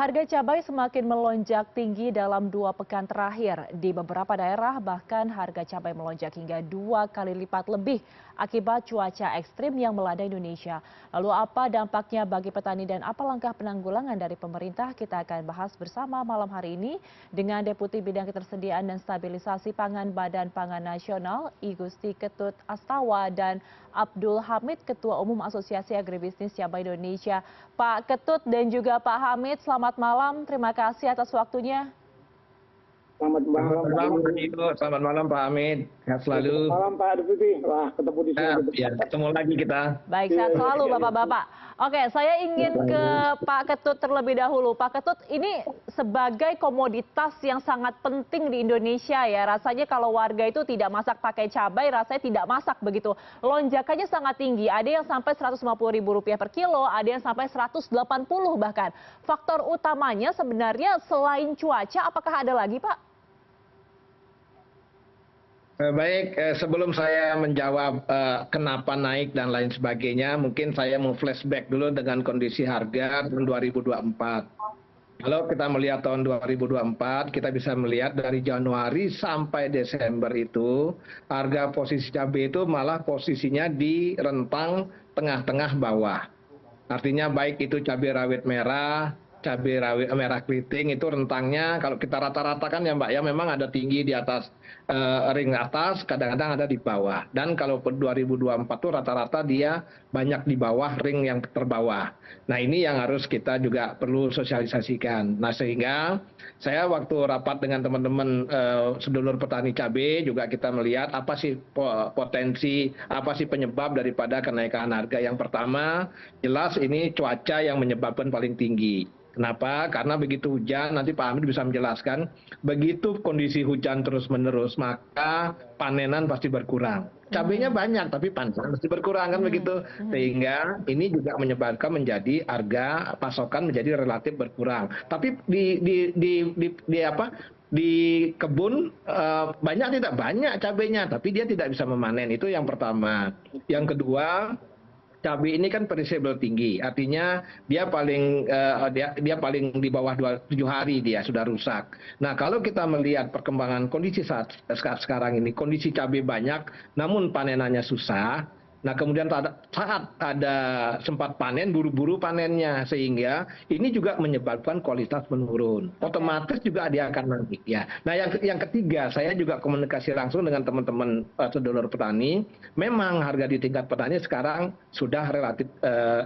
Harga cabai semakin melonjak tinggi dalam 2 pekan terakhir. Di beberapa daerah bahkan harga cabai melonjak hingga 2 kali lipat lebih akibat cuaca ekstrim yang melanda Indonesia. Lalu apa dampaknya bagi petani dan apa langkah penanggulangan dari pemerintah? Kita akan bahas bersama malam hari ini dengan Deputi Bidang Ketersediaan dan Stabilisasi Pangan Badan Pangan Nasional, I Gusti Ketut Astawa, dan Abdul Hamid, Ketua Umum Asosiasi Agribisnis Cabai Indonesia. Pak Ketut dan juga Pak Hamid, selamat malam. Terima kasih atas waktunya. Selamat malam, Selamat malam, Pak Dito. Selamat malam, Pak Hamid. Sehat selalu. Selamat malam, Pak Deputi. Wah, ketemu di sini. Ya, ketemu lagi kita. Baik, sehat selalu Bapak-Bapak. Oke, saya ingin ke Pak Ketut terlebih dahulu. Pak Ketut, ini sebagai komoditas yang sangat penting di Indonesia ya. Rasanya kalau warga itu tidak masak pakai cabai, rasanya tidak masak begitu. Lonjakannya sangat tinggi. Ada yang sampai Rp150.000 per kilo, ada yang sampai 180 bahkan. Faktor utamanya sebenarnya selain cuaca, apakah ada lagi, Pak? Baik, sebelum saya menjawab kenapa naik dan lain sebagainya, mungkin saya mau flashback dulu dengan kondisi harga tahun 2024. Kalau kita melihat tahun 2024, kita bisa melihat dari Januari sampai Desember itu, harga posisi cabai itu malah posisinya di rentang tengah-tengah bawah. Artinya baik itu cabai rawit merah, cabai rawit merah keriting itu rentangnya kalau kita rata-ratakan ya Mbak ya memang ada tinggi di atas ring atas, kadang-kadang ada di bawah. Dan kalau 2024 itu rata-rata dia banyak di bawah ring yang terbawah. Nah ini yang harus kita juga perlu sosialisasikan. Nah sehingga saya waktu rapat dengan teman-teman sedulur petani cabai juga kita melihat apa sih potensi, apa sih penyebab daripada kenaikan harga. Yang pertama jelas ini cuaca yang menyebabkan paling tinggi. Kenapa? Karena begitu hujan, nanti Pak Hamid bisa menjelaskan, begitu kondisi hujan terus-menerus, maka panenan pasti berkurang. Cabainya banyak, tapi panenan pasti berkurang kan begitu. Sehingga ini juga menyebabkan menjadi harga pasokan menjadi relatif berkurang. Tapi di kebun banyak tidak banyak cabainya, tapi dia tidak bisa memanen. Itu yang pertama. Yang kedua, cabai ini kan perishable tinggi, artinya dia paling di bawah 7 hari dia sudah rusak. Nah kalau kita melihat perkembangan kondisi saat sekarang ini, kondisi cabai banyak, namun panenannya susah. Nah kemudian saat ada sempat panen, buru-buru panennya, sehingga ini juga menyebabkan kualitas menurun. Otomatis juga dia akan naik ya. Nah yang ketiga, saya juga komunikasi langsung dengan teman-teman sedulur petani. Memang harga di tingkat petani sekarang sudah relatif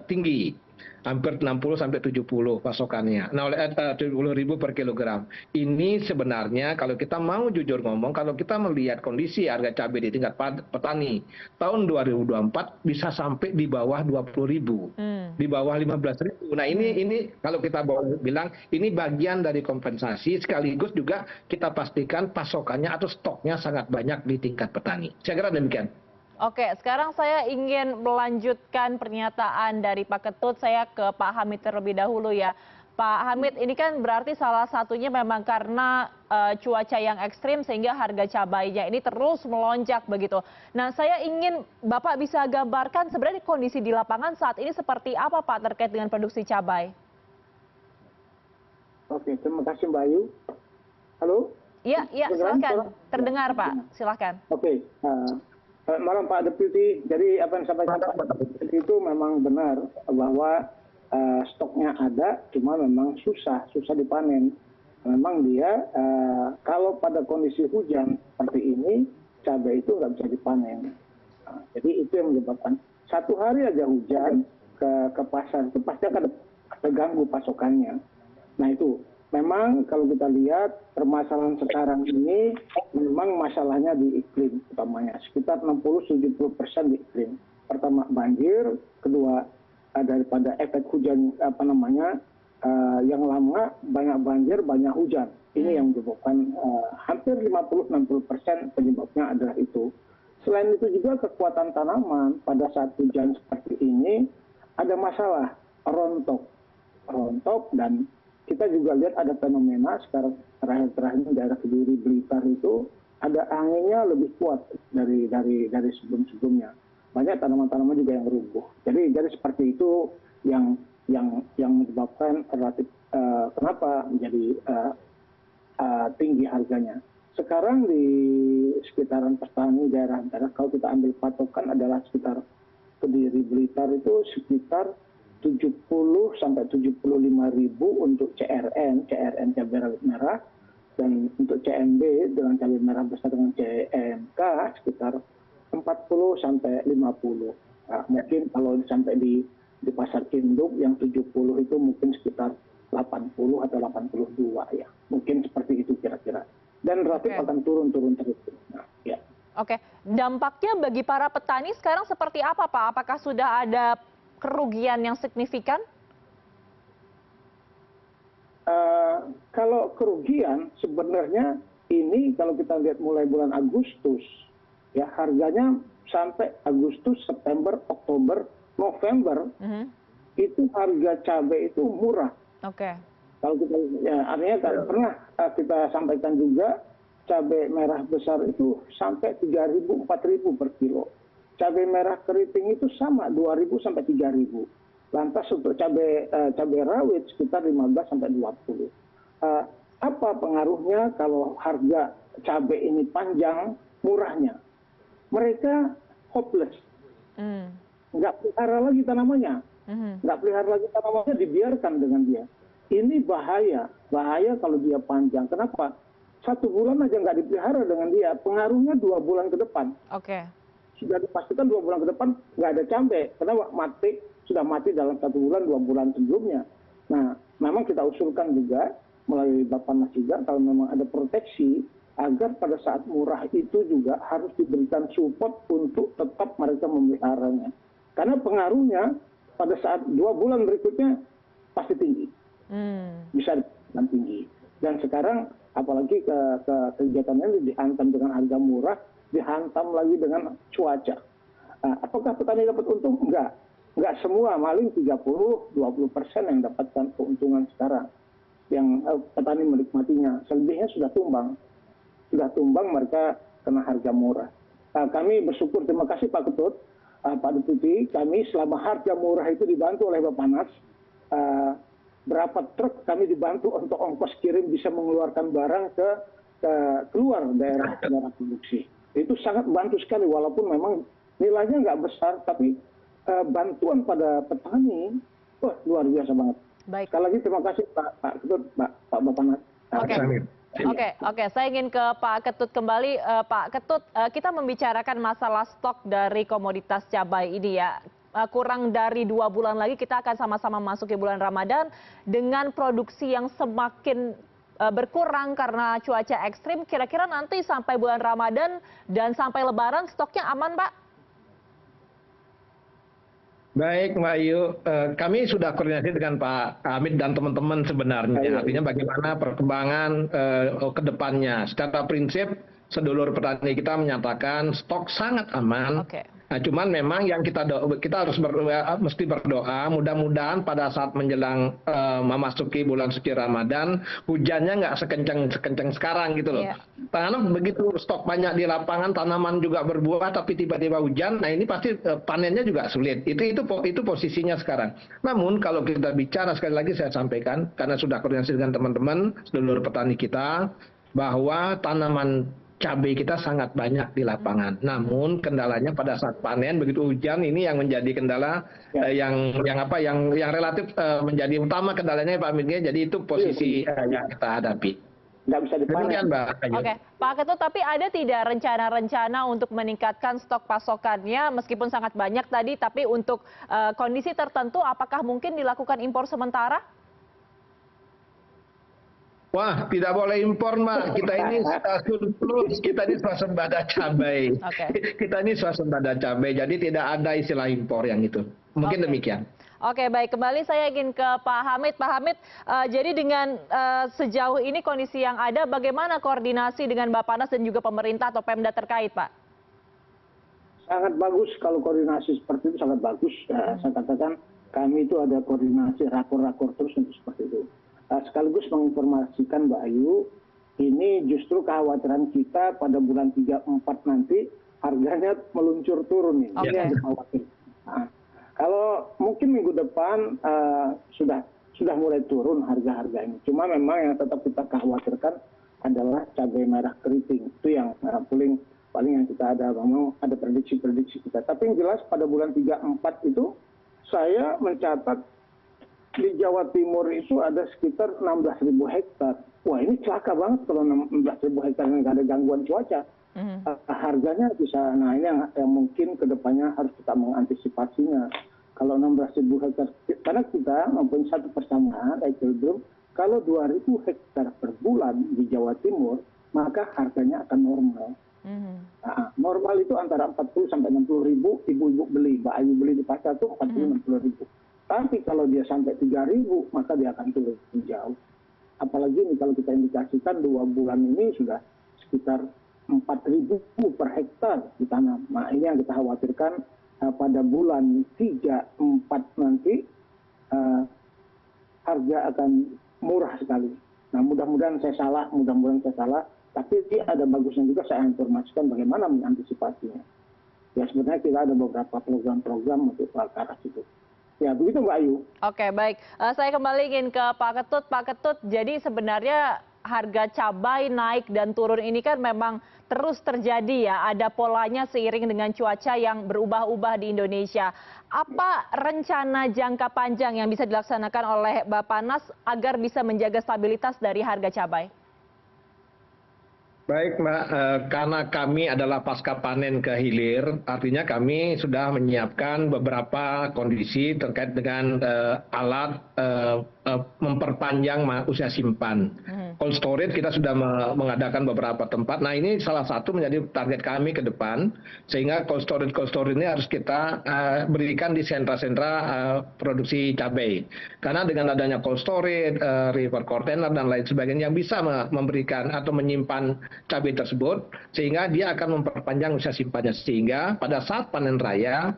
tinggi. Hampir 60 sampai 70 pasokannya. Nah, oleh 70.000 per kilogram. Ini sebenarnya kalau kita mau jujur ngomong, kalau kita melihat kondisi harga cabai di tingkat petani tahun 2024 bisa sampai di bawah 20.000, di bawah 15.000. Nah, ini kalau kita bilang ini bagian dari kompensasi sekaligus juga kita pastikan pasokannya atau stoknya sangat banyak di tingkat petani. Saya kira demikian. Oke, sekarang saya ingin melanjutkan pernyataan dari Pak Ketut. Saya ke Pak Hamid terlebih dahulu ya. Pak Hamid, ini kan berarti salah satunya memang karena cuaca yang ekstrim sehingga harga cabainya ini terus melonjak begitu. Nah, saya ingin Bapak bisa gambarkan sebenarnya kondisi di lapangan saat ini seperti apa Pak terkait dengan produksi cabai? Oke, terima kasih Mbak Ayu. Halo? Iya, silakan. Terdengar Pak, silakan. Oke. Malam Pak Deputi, jadi apa yang disampaikan Pak Deputi itu memang benar bahwa stoknya ada, cuma memang susah dipanen. Memang dia kalau pada kondisi hujan seperti ini, cabai itu nggak bisa dipanen. Jadi itu yang menyebabkan satu hari aja hujan ke pasar itu pasti akan terganggu pasokannya. Nah itu. Memang kalau kita lihat permasalahan sekarang ini memang masalahnya di iklim utamanya. Sekitar 60-70% di iklim. Pertama banjir, kedua daripada efek hujan yang lama, banyak banjir, banyak hujan. Ini yang menyebabkan hampir 50-60% penyebabnya adalah itu. Selain itu juga kekuatan tanaman pada saat hujan seperti ini ada masalah rontok dan kita juga lihat ada fenomena sekarang terakhir daerah Kediri Blitar itu ada anginnya lebih kuat dari sebelum-sebelumnya. Banyak tanaman-tanaman juga yang rubuh. Jadi seperti itu yang menyebabkan relatif kenapa menjadi tinggi harganya. Sekarang di sekitaran petani daerah-daerah, kalau kita ambil patokan adalah sekitar Kediri Blitar itu sekitar 70 sampai 75 ribu untuk CRN cabai rawit merah, dan untuk CMB dengan cabai merah besar dengan CMK sekitar 40 sampai 50. Nah, mungkin kalau sampai di pasar induk yang 70 itu mungkin sekitar 80 atau 82 ya. Mungkin seperti itu kira-kira. Dan relatif akan turun terus. Nah, ya. Oke, dampaknya bagi para petani sekarang seperti apa, Pak? Apakah sudah ada kerugian yang signifikan? Kalau kerugian sebenarnya ini kalau kita lihat mulai bulan Agustus, ya harganya sampai Agustus, September, Oktober, November itu harga cabai itu murah. Oke. Kalau kita, ya artinya pernah kita sampaikan juga cabai merah besar itu sampai 3.000, 4.000 per kilo. Cabai merah keriting itu sama 2.000 sampai 3.000. Lantas untuk cabai rawit sekitar 15 sampai 20. Apa pengaruhnya kalau harga cabai ini panjang murahnya? Mereka hopeless, nggak pelihara lagi tanamannya, dibiarkan dengan dia. Ini bahaya kalau dia panjang. Kenapa? 1 bulan aja nggak dipelihara dengan dia, pengaruhnya 2 bulan ke depan. Oke. Sudah dipastikan 2 bulan ke depan nggak ada cabai, karena sudah mati dalam 1 bulan, 2 bulan sebelumnya. Nah, memang kita usulkan juga melalui Bappenas juga kalau memang ada proteksi agar pada saat murah itu juga harus diberikan support untuk tetap mereka memeliharanya. Karena pengaruhnya pada saat 2 bulan berikutnya pasti tinggi, bisa tinggi. Dan sekarang apalagi kegiatan ini dihantam dengan harga murah, dihantam lagi dengan cuaca. Apakah petani dapat untung? Enggak semua, maling 30-20% yang dapatkan keuntungan sekarang. Yang petani menikmatinya, selebihnya sudah tumbang mereka kena harga murah. Kami bersyukur, terima kasih Pak Ketut, Pak Deputi, kami selama harga murah itu dibantu oleh Bappenas, berapa truk kami dibantu untuk ongkos kirim bisa mengeluarkan barang ke keluar daerah produksi. Itu sangat bantu sekali, walaupun memang nilainya nggak besar, tapi bantuan pada petani, luar biasa banget. Baik. Sekali lagi terima kasih Pak Ketut, Pak Bappenas. Oke, saya ingin ke Pak Ketut kembali. Pak Ketut, kita membicarakan masalah stok dari komoditas cabai ini ya. Kurang dari 2 bulan lagi kita akan sama-sama masuk ke bulan Ramadan dengan produksi yang semakin berkurang karena cuaca ekstrim. Kira-kira nanti sampai bulan Ramadan dan sampai Lebaran stoknya aman, Pak? Baik, Mbak Ayu, kami sudah koordinasi dengan Pak Hamid dan teman-teman sebenarnya. Artinya bagaimana perkembangan ke depannya. Secara prinsip, sedulur petani kita menyatakan stok sangat aman. Nah, cuman memang yang kita harus mesti berdoa, mudah-mudahan pada saat menjelang memasuki bulan suci Ramadan, hujannya nggak sekencang sekarang gitu loh. Karena begitu stok banyak di lapangan, tanaman juga berbuah, tapi tiba-tiba hujan, nah ini pasti panennya juga sulit. Itu posisinya sekarang. Namun kalau kita bicara, sekali lagi saya sampaikan, karena sudah koordinasi dengan teman-teman, sedulur petani kita, bahwa tanaman cabai kita sangat banyak di lapangan. Namun kendalanya pada saat panen begitu hujan ini yang menjadi kendala yang relatif menjadi utama kendalanya Pak Amitnya. Jadi itu posisi yang kita hadapi. Nggak bisa dipanen. Oke, Pak Ketut, tapi ada tidak rencana-rencana untuk meningkatkan stok pasokannya meskipun sangat banyak tadi, tapi untuk kondisi tertentu apakah mungkin dilakukan impor sementara? Wah, tidak boleh impor, Mbak. Kita ini surplus, kita ini swasembada cabai. Kita ini swasembada cabai, jadi tidak ada istilah impor yang itu. Mungkin demikian. Oke, baik. Kembali saya ingin ke Pak Hamid. Pak Hamid, jadi dengan sejauh ini kondisi yang ada, bagaimana koordinasi dengan Bappenas dan juga pemerintah atau Pemda terkait, Pak? Sangat bagus kalau koordinasi seperti itu, sangat bagus. Saya katakan kami itu ada koordinasi rakor-rakor terus untuk seperti itu. Sekaligus menginformasikan Mbak Ayu, ini justru kekhawatiran kita pada bulan 3-4 nanti harganya meluncur turun nih. Ini yang dikhawatirkan. Nah, kalau mungkin minggu depan sudah sudah mulai turun harga-harga ini. Cuma memang yang tetap kita khawatirkan adalah cabai merah keriting. Itu yang paling yang kita ada, memang ada prediksi-prediksi kita. Tapi yang jelas pada bulan 3-4 itu saya mencatat di Jawa Timur itu ada sekitar 16.000 hektar. Wah, ini celaka banget kalau 16.000 hektar yang nggak ada gangguan cuaca. Harganya bisa, nah ini yang mungkin kedepannya harus kita mengantisipasinya. Kalau 16.000 hektar, karena kita mempunyai satu persamaan, equilibrium, kalau 2.000 hektar per bulan di Jawa Timur, maka harganya akan normal. Nah, normal itu antara 40 sampai 60 ribu ibu-ibu beli, Mbak Ayu beli di pasar itu 40-60 ribu. Tapi kalau dia sampai 3.000, maka dia akan turun jauh. Apalagi nih kalau kita indikasikan 2 bulan ini sudah sekitar 4.000 per hektar ditanam. Nah, ini yang kita khawatirkan pada bulan 3-4 nanti harga akan murah sekali. Nah, mudah-mudahan saya salah, tapi ada bagusnya juga saya informasikan bagaimana mengantisipasinya. Ya, sebenarnya kita ada beberapa program-program untuk ke arah situ. Ya, begitu Mbak Ayu. Oke, baik. Saya kembali ingin ke Pak Ketut. Pak Ketut, jadi sebenarnya harga cabai naik dan turun ini kan memang terus terjadi ya. Ada polanya seiring dengan cuaca yang berubah-ubah di Indonesia. Apa rencana jangka panjang yang bisa dilaksanakan oleh Bappenas agar bisa menjaga stabilitas dari harga cabai? Baik Mbak, karena kami adalah pasca panen ke hilir, artinya kami sudah menyiapkan beberapa kondisi terkait dengan alat memperpanjang usia simpan. Cold storage kita sudah mengadakan beberapa tempat. Nah, ini salah satu menjadi target kami ke depan, sehingga cold storage ini harus kita berikan di sentra-sentra produksi cabai. Karena dengan adanya cold storage, river container dan lain sebagainya yang bisa memberikan atau menyimpan cabai tersebut, sehingga dia akan memperpanjang usia simpannya, sehingga pada saat panen raya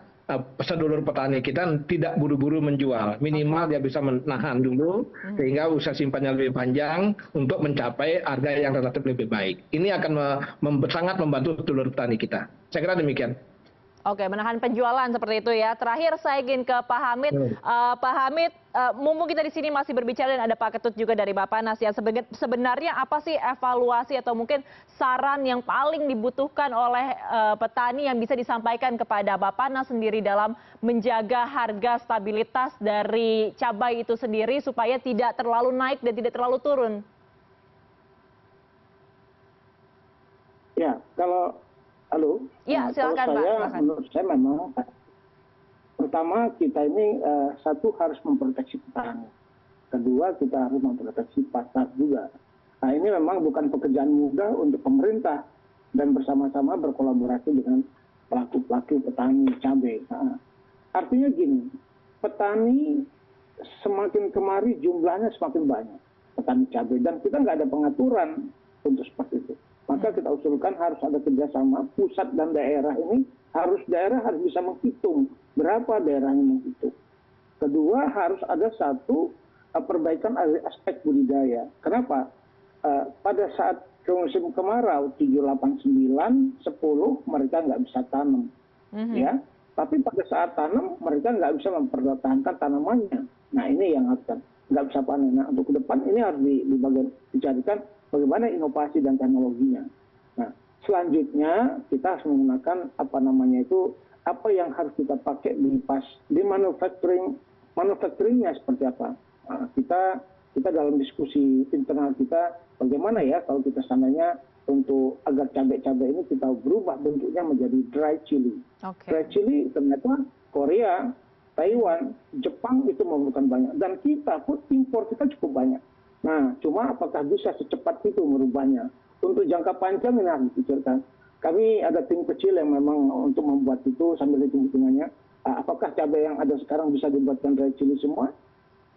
sedulur petani kita tidak buru-buru menjual, minimal dia bisa menahan dulu sehingga usia simpannya lebih panjang untuk mencapai harga yang relatif lebih baik. Ini akan sangat membantu sedulur petani kita. Saya kira demikian. Oke, menahan penjualan seperti itu ya. Terakhir saya ingin ke Pak Hamid. Pak Hamid, mumpung kita di sini masih berbicara dan ada Pak Ketut juga dari Bappenas ya. Sebenarnya apa sih evaluasi atau mungkin saran yang paling dibutuhkan oleh petani yang bisa disampaikan kepada Bappenas sendiri dalam menjaga harga stabilitas dari cabai itu sendiri supaya tidak terlalu naik dan tidak terlalu turun? Ya, halo. Ya, silakan Pak. Menurut saya memang pertama kita ini satu harus memproteksi petani. Kedua kita harus memproteksi pasar juga. Nah, ini memang bukan pekerjaan mudah untuk pemerintah dan bersama-sama berkolaborasi dengan pelaku-pelaku petani cabai. Nah, artinya gini, petani semakin kemari jumlahnya semakin banyak petani cabai dan kita nggak ada pengaturan untuk seperti itu. Maka kita usulkan harus ada kerjasama pusat dan daerah ini, daerah harus bisa menghitung berapa daerahnya menghitung. Kedua harus ada satu perbaikan aspek budidaya. Kenapa? Pada saat musim kemarau 7, 8, 9, 10 mereka nggak bisa tanam, ya. Tapi pada saat tanam mereka nggak bisa mempertahankan tanamannya. Nah, ini yang harus nggak bisa panen. Nah, untuk ke depan ini harus dicarikan bagaimana inovasi dan teknologinya. Nah, selanjutnya kita harus menggunakan apa yang harus kita pakai di manufacturingnya seperti apa. Nah, kita dalam diskusi internal kita bagaimana ya kalau kita seandainya untuk agar cabai-cabai ini kita berubah bentuknya menjadi dry chili. Dry chili ternyata Korea, Taiwan, Jepang itu memerlukan banyak dan kita pun impor kita cukup banyak. Nah, cuma apakah bisa secepat itu merubahnya? Untuk jangka panjang ini harus dipikirkan. Kami ada tim kecil yang memang untuk membuat itu sambil hitung-hitungannya. Apakah cabai yang ada sekarang bisa dibuatkan dry chili semua?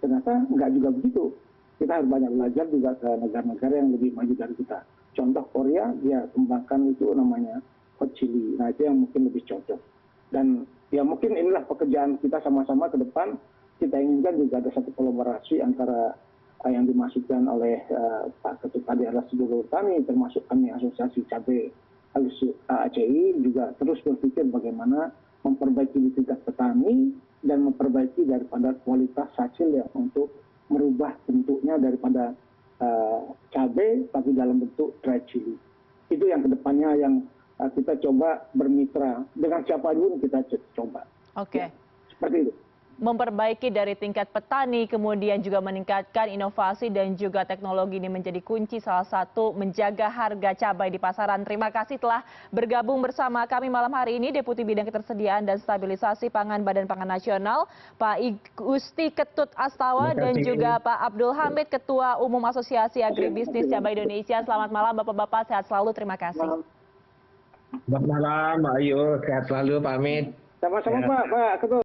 Ternyata enggak juga begitu. Kita harus banyak belajar juga ke negara-negara yang lebih maju dari kita. Contoh Korea, dia kembangkan itu namanya hot chili. Nah, itu yang mungkin lebih cocok. Dan ya mungkin inilah pekerjaan kita sama-sama ke depan. Kita inginkan juga ada satu kolaborasi antara yang dimasukkan oleh Pak Ketut tadi adalah sedulur tani, termasuk kami Asosiasi Cabai ACI juga terus berpikir bagaimana memperbaiki di tingkat petani dan memperbaiki daripada kualitas hasil yang untuk merubah bentuknya daripada cabai tapi dalam bentuk dry chili. Itu yang kedepannya yang kita coba bermitra dengan siapa pun kita coba. Oke. Ya, seperti itu. Memperbaiki dari tingkat petani, kemudian juga meningkatkan inovasi dan juga teknologi ini menjadi kunci salah satu menjaga harga cabai di pasaran. Terima kasih telah bergabung bersama kami malam hari ini, Deputi Bidang Ketersediaan dan Stabilisasi Pangan Badan Pangan Nasional, Pak Gusti Ketut Astawa, dan juga Pak Abdul Hamid, Ketua Umum Asosiasi Agribisnis Cabai Indonesia. Selamat malam Bapak-Bapak, sehat selalu, terima kasih. Selamat malam, Mbak Ayu. Sehat selalu, Pak Hamid. Sama-sama Pak Ketut.